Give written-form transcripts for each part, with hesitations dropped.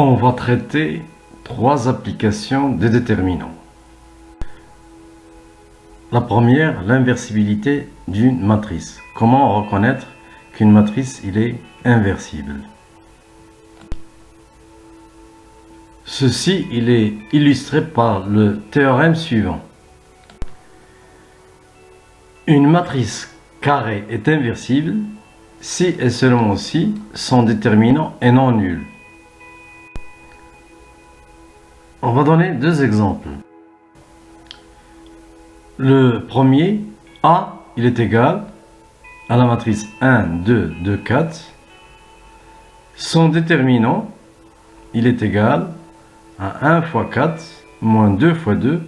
On va traiter 3 applications des déterminants. La première, l'inversibilité d'une matrice. Comment reconnaître qu'une matrice est inversible? Ceci est illustré par le théorème suivant. Une matrice carrée est inversible si et seulement si son déterminant est non nul. On va donner 2 exemples. Le premier, A, il est égal à la matrice 1, 2, 2, 4. Son déterminant, il est égal à 1 fois 4 moins 2 fois 2,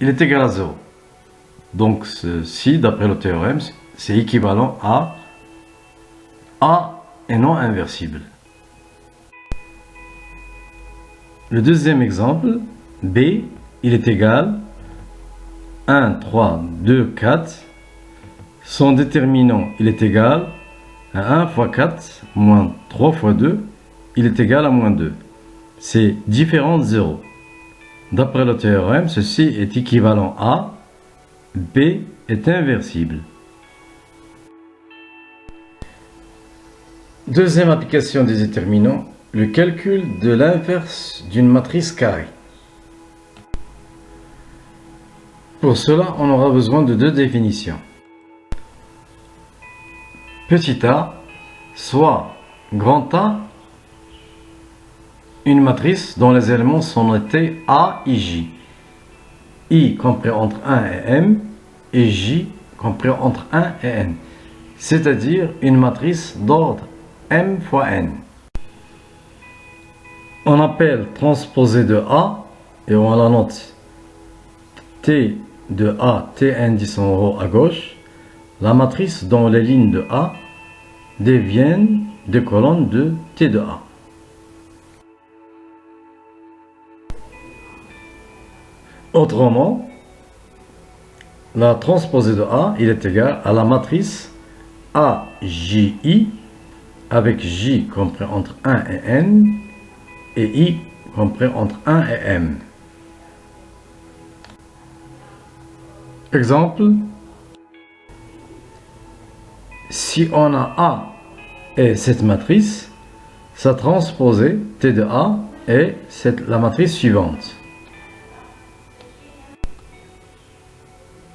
il est égal à 0. Donc ceci, d'après le théorème, c'est équivalent à A est non inversible. Le deuxième exemple, B, il est égal 1, 3, 2, 4. Son déterminant, il est égal à 1 fois 4 moins 3 fois 2, il est égal à moins 2. C'est différent de 0. D'après le théorème, ceci est équivalent à B est inversible. Deuxième application des déterminants, le calcul de l'inverse d'une matrice carrée. Pour cela, on aura besoin de 2 définitions. Petit a, soit grand A, une matrice dont les éléments sont notés A et J. I compris entre 1 et M et J compris entre 1 et N. C'est-à-dire une matrice d'ordre M fois N. On appelle transposé de A et on la note T de A, T indice en haut à gauche, la matrice dont les lignes de A deviennent des colonnes de T de A. Autrement, la transposée de A, il est égal à la matrice AJI avec J compris entre 1 et N et I compris entre 1 et M. Exemple, si on a A et cette matrice, sa transposée T de A est la matrice suivante.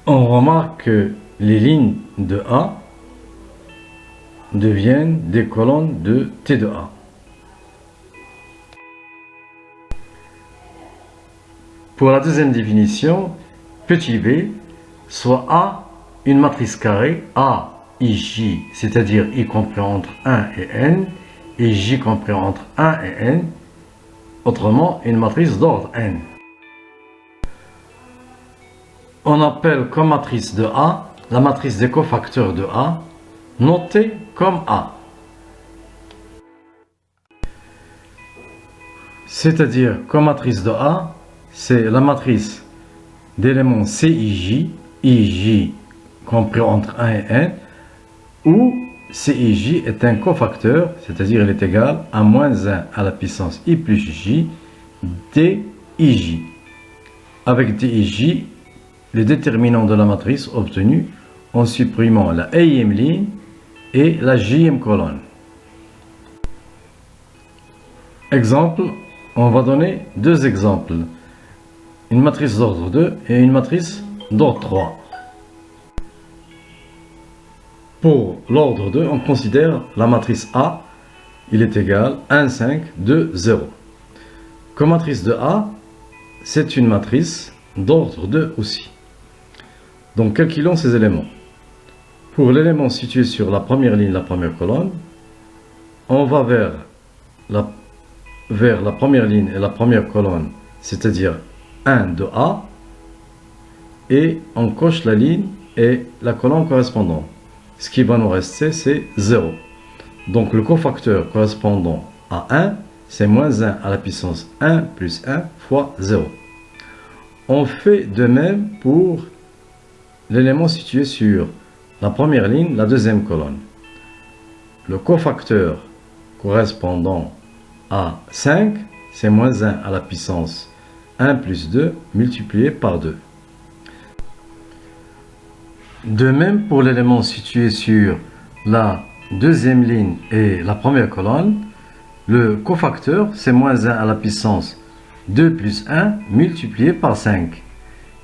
On remarque que les lignes de A deviennent des colonnes de T de A. Pour la deuxième définition, petit b, soit A une matrice carrée A, I, J, c'est-à-dire I compris entre 1 et N, et J compris entre 1 et N, autrement une matrice d'ordre N. On appelle comme matrice de A la matrice des cofacteurs de A, notée comme A. C'est-à-dire comme matrice de A, c'est la matrice d'éléments CIJ, IJ compris entre 1 et N, où CIJ est un cofacteur, c'est-à-dire il est égal à moins 1 à la puissance I plus J, DIJ. Avec DIJ, les déterminants de la matrice obtenus en supprimant la ième ligne et la jième colonne. Exemple, on va donner 2 exemples. Une matrice d'ordre 2 et une matrice d'ordre 3. Pour l'ordre 2, on considère la matrice A, il est égal à 1, 5, 2, 0. Comme matrice de A, c'est une matrice d'ordre 2 aussi. Donc calculons ces éléments. Pour l'élément situé sur la première ligne, la première colonne, on va vers la première ligne et la première colonne, c'est-à-dire 1 de A, et on coche la ligne et la colonne correspondante. Ce qui va nous rester, c'est 0. Donc le cofacteur correspondant à 1, c'est moins 1 à la puissance 1 plus 1 fois 0. On fait de même pour l'élément situé sur la première ligne, la deuxième colonne. Le cofacteur correspondant à 5, c'est moins 1 à la puissance 1 plus 2 multiplié par 2. De même pour l'élément situé sur la deuxième ligne et la première colonne, le cofacteur c'est moins 1 à la puissance 2 plus 1 multiplié par 5.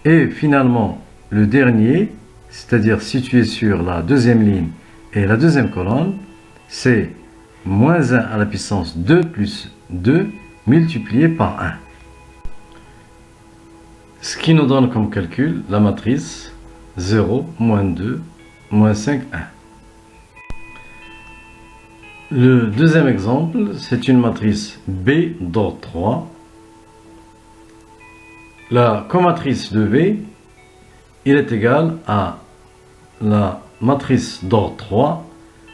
Et finalement, le dernier, c'est-à-dire situé sur la deuxième ligne et la deuxième colonne, c'est moins 1 à la puissance 2 plus 2 multiplié par 1. Ce qui nous donne comme calcul la matrice 0, moins 2, moins 5, 1. Le deuxième exemple, c'est une matrice B d'ordre 3. La comatrice de V, il est égal à la matrice d'ordre 3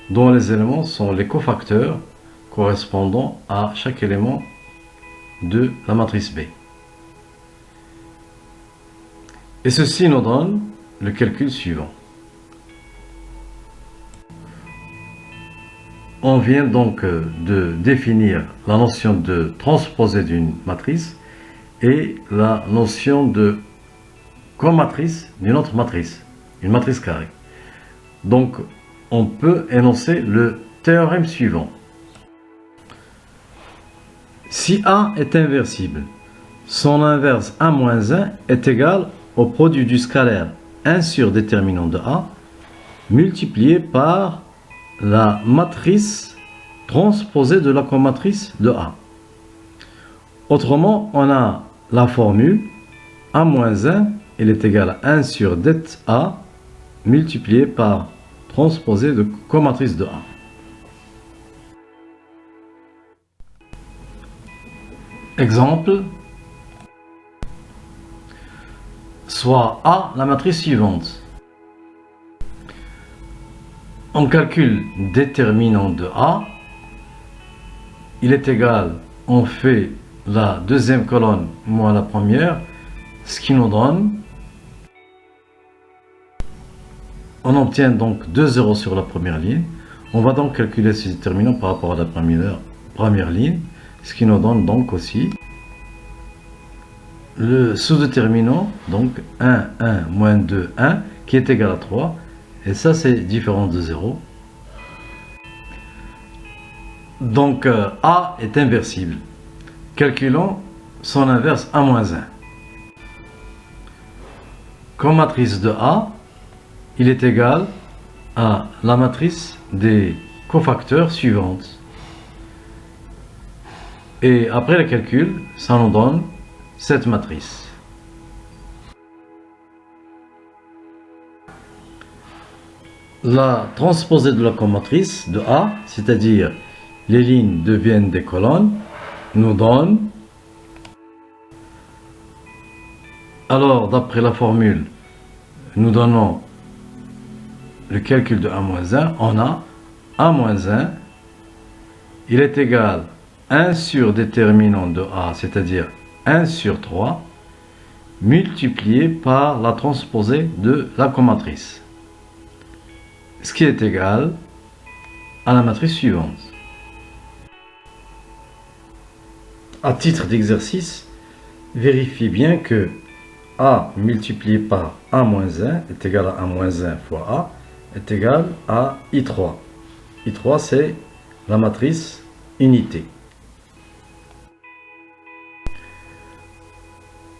dont les éléments sont les cofacteurs correspondant à chaque élément de la matrice B. Et ceci nous donne le calcul suivant. On vient donc de définir la notion de transposé d'une matrice et la notion de comatrice d'une autre matrice, une matrice carrée. Donc, on peut énoncer le théorème suivant. Si A est inversible, son inverse A-1 est égal au produit du scalaire 1 sur déterminant de A multiplié par la matrice transposée de la comatrice de A. Autrement, on a la formule A-1, il est égal à 1 sur det A multiplié par transposé de comatrice de A. Exemple, soit A la matrice suivante. On calcule déterminant de A, il est égal, on fait la deuxième colonne moins la première, ce qui nous donne, on obtient donc 2 zéros sur la première ligne. On va donc calculer ce déterminant par rapport à la première ligne, ce qui nous donne donc aussi le sous-déterminant, donc 1, 1, moins 2, 1, qui est égal à 3. Et ça, c'est différent de 0. Donc, A est inversible. Calculons son inverse A-1. Comme matrice de A, il est égal à la matrice des cofacteurs suivantes. Et après le calcul, ça nous donne cette matrice. La transposée de la comatrice de A, c'est-à-dire les lignes deviennent des colonnes, nous donne, alors d'après la formule, nous donnons le calcul de A-1, on a A-1, il est égal à 1 sur déterminant de A, c'est-à-dire 1 sur 3, multiplié par la transposée de la comatrice. Ce qui est égal à la matrice suivante. À titre d'exercice, vérifiez bien que A multiplié par A-1 est égal à A-1 fois A est égal à I3. I3, c'est la matrice unité.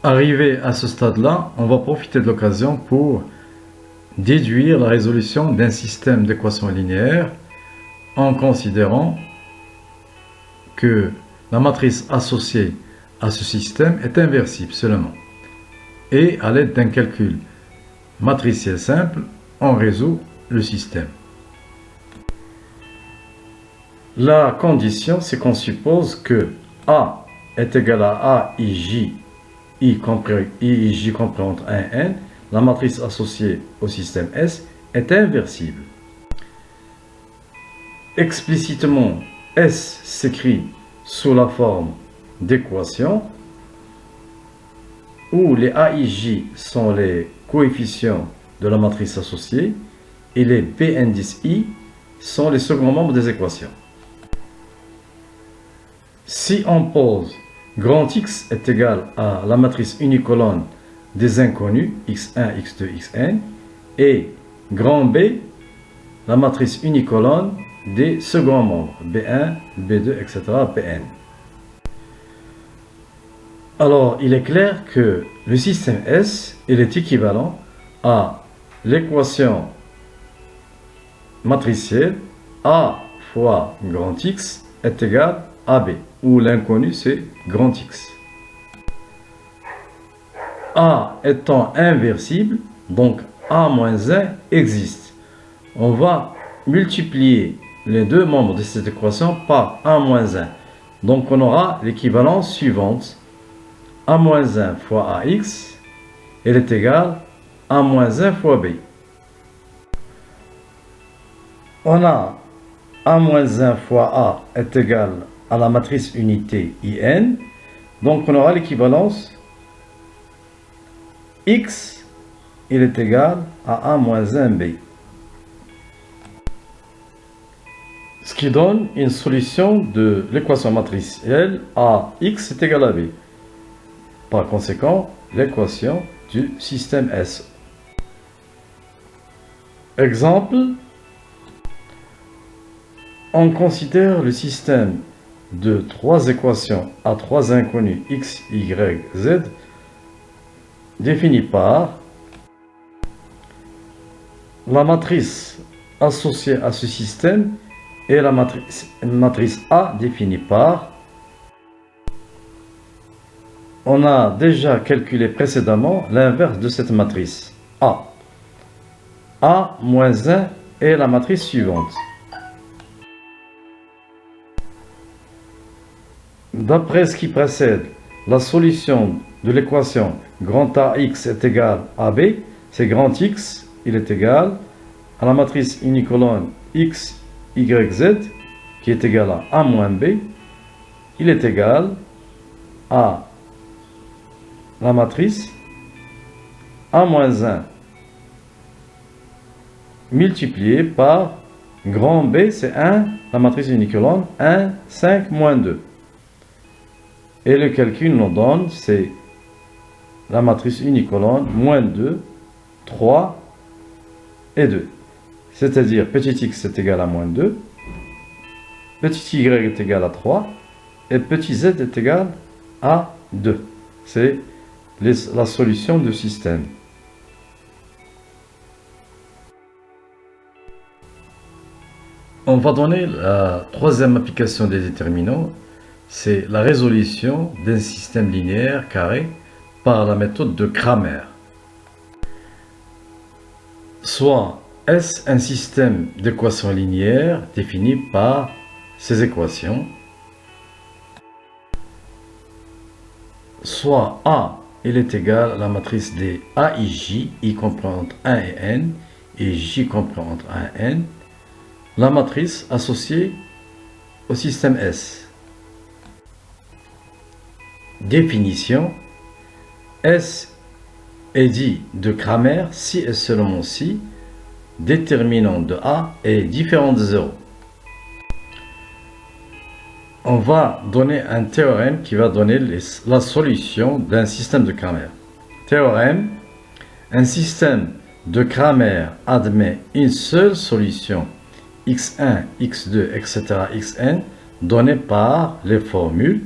Arrivé à ce stade-là, on va profiter de l'occasion pour déduire la résolution d'un système d'équations linéaires en considérant que la matrice associée à ce système est inversible seulement. Et à l'aide d'un calcul matriciel simple, on résout le système. La condition, c'est qu'on suppose que A est égal à AIJ, I compris entre 1 et n, la matrice associée au système S est inversible. Explicitement, S s'écrit sous la forme d'équation où les AIJ sont les coefficients de la matrice associée et les B indice I sont les seconds membres des équations. Si on pose grand X est égal à la matrice unicolone des inconnus, x1, x2, xn, et grand B, la matrice unicolone des seconds membres, B1, B2, etc., Bn. Alors, il est clair que le système S, il est équivalent à l'équation matricielle A fois grand X est égal à B, où l'inconnu c'est grand X. A étant inversible, donc A moins 1 existe. On va multiplier les deux membres de cette équation par A moins 1. Donc on aura l'équivalence suivante. A moins 1 fois AX, elle est égale à A moins 1 fois B. On a A moins 1 fois A est égal à la matrice unité IN. Donc on aura l'équivalence X, il est égal à A moins 1 B. Ce qui donne une solution de l'équation matricielle AX est égal à B. Par conséquent, l'équation du système S. Exemple, on considère le système de trois équations à trois inconnus x, y, z défini par la matrice associée à ce système et la matrice A définie par, on a déjà calculé précédemment l'inverse de cette matrice A. A moins 1 est la matrice suivante. D'après ce qui précède, la solution de l'équation grand AX est égal à B, c'est grand X, il est égal à la matrice unicolone X, Y, Z, qui est égal à A moins B, il est égal à la matrice A moins 1 multiplié par grand B, c'est 1, la matrice unicolone, 1, 5, moins 2. Et le calcul nous donne, c'est la matrice unicolone, moins 2, 3 et 2. C'est-à-dire, petit x est égal à moins 2, petit y est égal à 3, et petit z est égal à 2. C'est la solution du système. On va donner la troisième application des déterminants, c'est la résolution d'un système linéaire carré par la méthode de Cramer. Soit est un système d'équations linéaires défini par ces équations, soit A, il est égal à la matrice des A et J, I comprend entre 1 et N, et J comprend entre 1 et N, la matrice associée au système S. Définition: S est dit de Cramer si et seulement si déterminant de A est différent de 0. On va donner un théorème qui va donner la solution d'un système de Cramer. Théorème: un système de Cramer admet une seule solution x1, x2, etc., xn donnée par les formules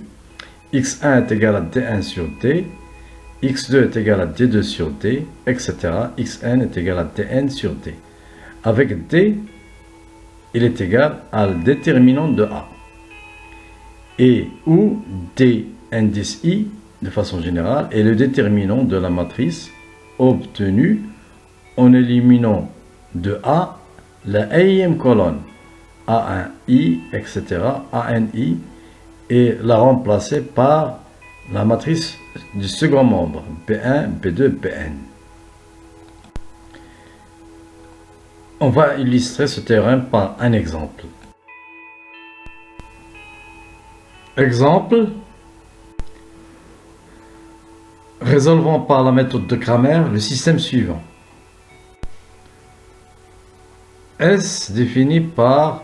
x1 est égal à d1 sur d, x2 est égal à d2 sur d, etc. xn est égal à dn sur d. Avec d, il est égal à le déterminant de A. Et où d indice I, de façon générale, est le déterminant de la matrice obtenue en éliminant de A la ième colonne, A1i, etc., ANI, et la remplacer par la matrice du second membre, B1, B2, Bn. On va illustrer ce théorème par un exemple. Exemple, résolvons par la méthode de Cramer le système suivant. S défini par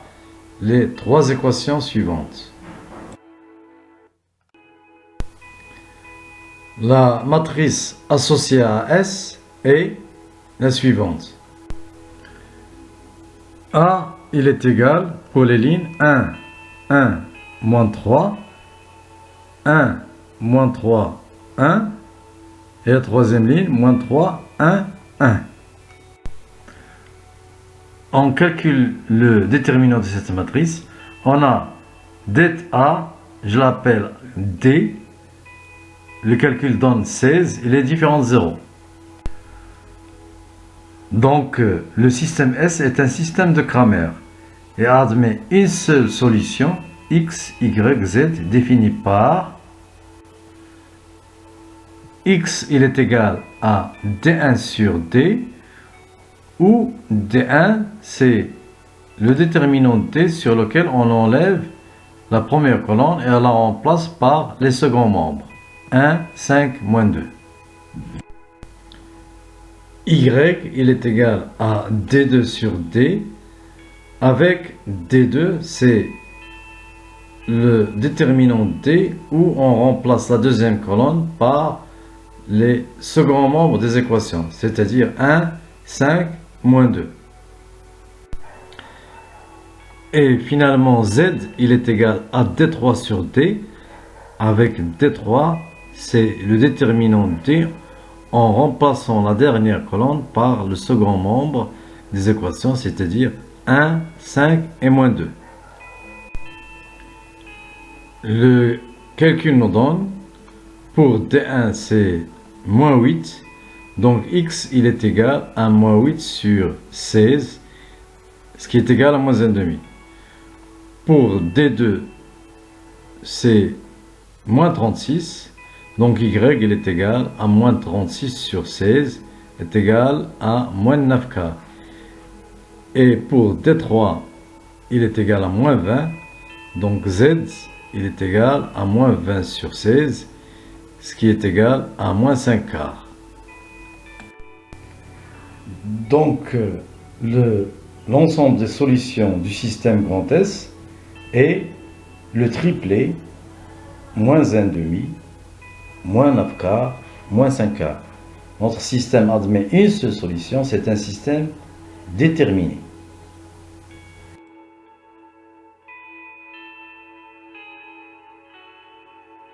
les trois équations suivantes. La matrice associée à S est la suivante. A, il est égal pour les lignes 1, 1, moins 3, 1, moins 3, 1, et la troisième ligne, moins 3, 1, 1. On calcule le déterminant de cette matrice. On a det A, je l'appelle D. Le calcul donne 16 et les différents zéros. Donc, le système S est un système de Cramer et admet une seule solution, x, y, z, définie par x, il est égal à d1 sur d, où d1, c'est le déterminant d sur lequel on enlève la première colonne et on la remplace par les seconds membres. 1, 5, moins 2. Y, il est égal à D2 sur D. Avec D2, c'est le déterminant D où on remplace la deuxième colonne par les seconds membres des équations, c'est-à-dire 1, 5, moins 2. Et finalement, Z, il est égal à D3 sur D. Avec D3, c'est le déterminant D en remplaçant la dernière colonne par le second membre des équations, c'est-à-dire 1, 5 et moins 2. Le calcul nous donne, pour D1, c'est moins 8, donc x, il est égal à moins 8 sur 16, ce qui est égal à moins 1,5. Pour D2, c'est moins 36, donc y, il est égal à moins 36 sur 16, est égal à moins 9 quarts. Et pour D3, il est égal à moins 20, donc z, il est égal à moins 20 sur 16, ce qui est égal à moins 5 quarts. Donc, l'ensemble des solutions du système grand S est le triplet, moins 1,5, moins 9 quarts, moins 5 quarts. Notre système admet une seule solution, c'est un système déterminé.